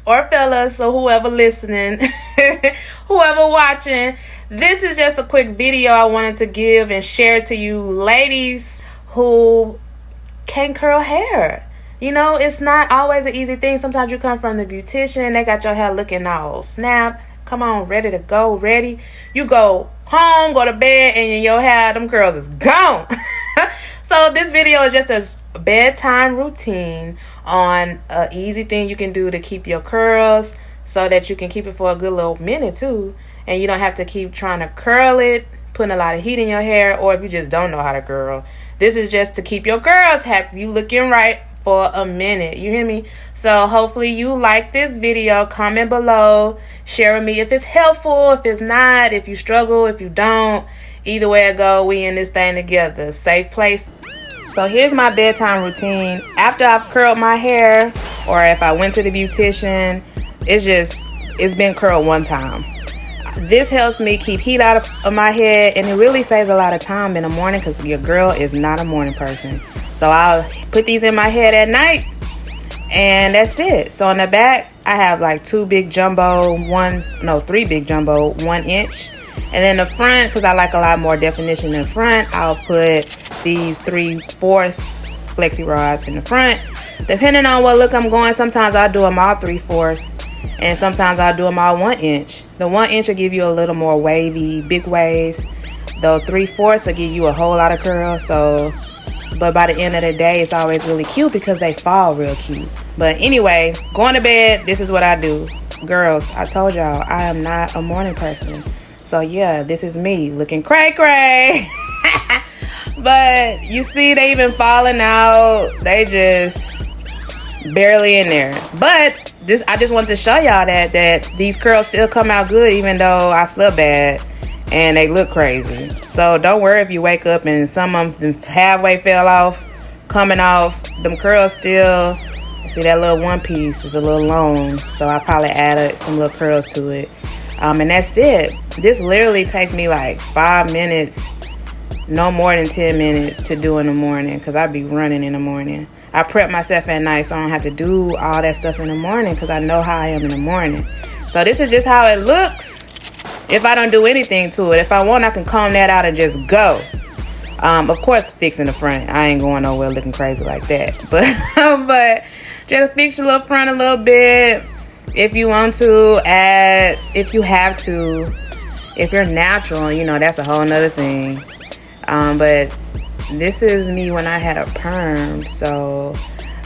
or fellas, or whoever listening, whoever watching, this is just a quick video I wanted to give and share to you ladies who can't curl hair. You know, it's not always an easy thing. Sometimes you come from the beautician, they got your hair looking all snap, come on, ready to go, ready. You go home, go to bed, and your hair, them curls is gone. So this video is just a bedtime routine on an easy thing you can do to keep your curls so that you can keep it for a good little minute too, and you don't have to keep trying to curl it, putting a lot of heat in your hair, or if you just don't know how to curl. This is just to keep your curls happy, you looking right for a minute. You hear me? So hopefully you like this video. Comment below, share with me if it's helpful, if it's not, if you struggle, if you don't. Either way it go, we in this thing together. Safe place. So here's my bedtime routine. After I've curled my hair, or if I went to the beautician, it's been curled one time. This helps me keep heat out of my head, and it really saves a lot of time in the morning because your girl is not a morning person. So I'll put these in my head at night, and that's it. So in the back, I have like three big jumbo, 1 inch. And then the front, because I like a lot more definition in the front, I'll put these 3/4 flexi rods in the front. Depending on what look I'm going, sometimes I'll do them all 3/4, and sometimes I'll do them all 1 inch. The 1 inch will give you a little more wavy, big waves. The 3/4 will give you a whole lot of curls. So, but by the end of the day, it's always really cute because they fall real cute. But anyway, going to bed, this is what I do. Girls, I told y'all, I am not a morning person. So yeah, this is me looking cray-cray. But you see, they even falling out. They just barely in there. But I just wanted to show y'all that these curls still come out good even though I slept bad and they look crazy. So don't worry if you wake up and some of them halfway fell off, coming off. Them curls still, see that little one piece is a little long, so I probably added some little curls to it. And that's it. This literally takes me like 5 minutes, no more than 10 minutes to do in the morning, because I be running in the morning. I prep myself at night so I don't have to do all that stuff in the morning because I know how I am in the morning. So this is just how it looks if I don't do anything to it. If I want, I can comb that out and just go. Of course, fixing the front. I ain't going nowhere looking crazy like that. But just fix your little front a little bit. If you want to add, if you have to, if you're natural, you know, that's a whole nother thing. But this is me when I had a perm, so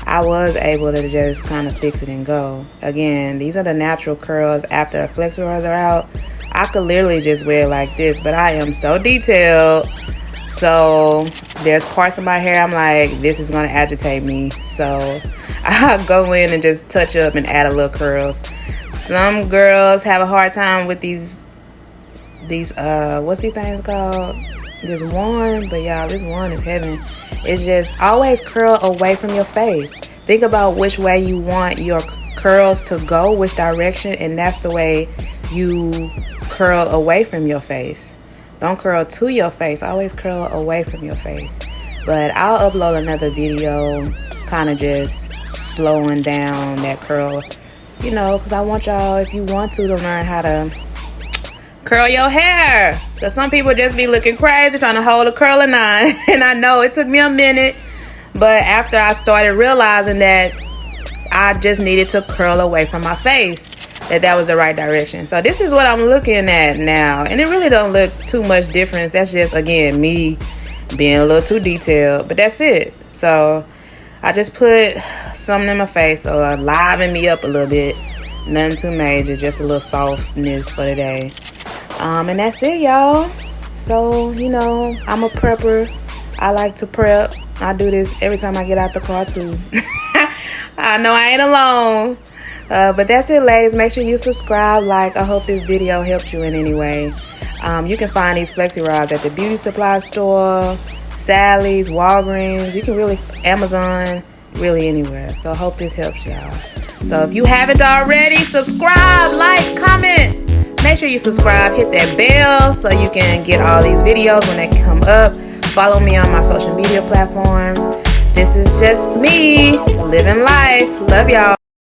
I was able to just kind of fix it and go. Again, these are the natural curls after the flexi rods are out. I could literally just wear it like this, but I am so detailed. So there's parts of my hair I'm like, this is gonna agitate me. So I'll go in and just touch up and add a little curls. Some girls have a hard time with these what's these things called? This one, but y'all, this one is heaven. It's just always curl away from your face. Think about which way you want your curls to go, which direction, and that's the way you curl away from your face. Don't curl to your face, always curl away from your face. But I'll upload another video kind of just slowing down that curl, you know, because I want y'all, if you want to learn how to curl your hair, because some people just be looking crazy trying to hold a curling iron. And I know it took me a minute, but after I started realizing that I just needed to curl away from my face, that was the right direction. So this is what I'm looking at now, and it really don't look too much difference. That's just, again, me being a little too detailed, but that's it. So I just put something in my face, so it liven me up a little bit. Nothing too major, just a little softness for the day. And that's it, y'all. So, you know, I'm a prepper. I like to prep. I do this every time I get out the car too. I know I ain't alone. But that's it, ladies. Make sure you subscribe, like. I hope this video helped you in any way. You can find these flexi rods at the beauty supply store, Sally's, Walgreens. You can really, Amazon, really anywhere. So I hope this helps y'all. So if you haven't already, subscribe, like, comment. Make sure you subscribe, hit that bell so you can get all these videos when they come up. Follow me on my social media platforms. This is just me living life. Love y'all.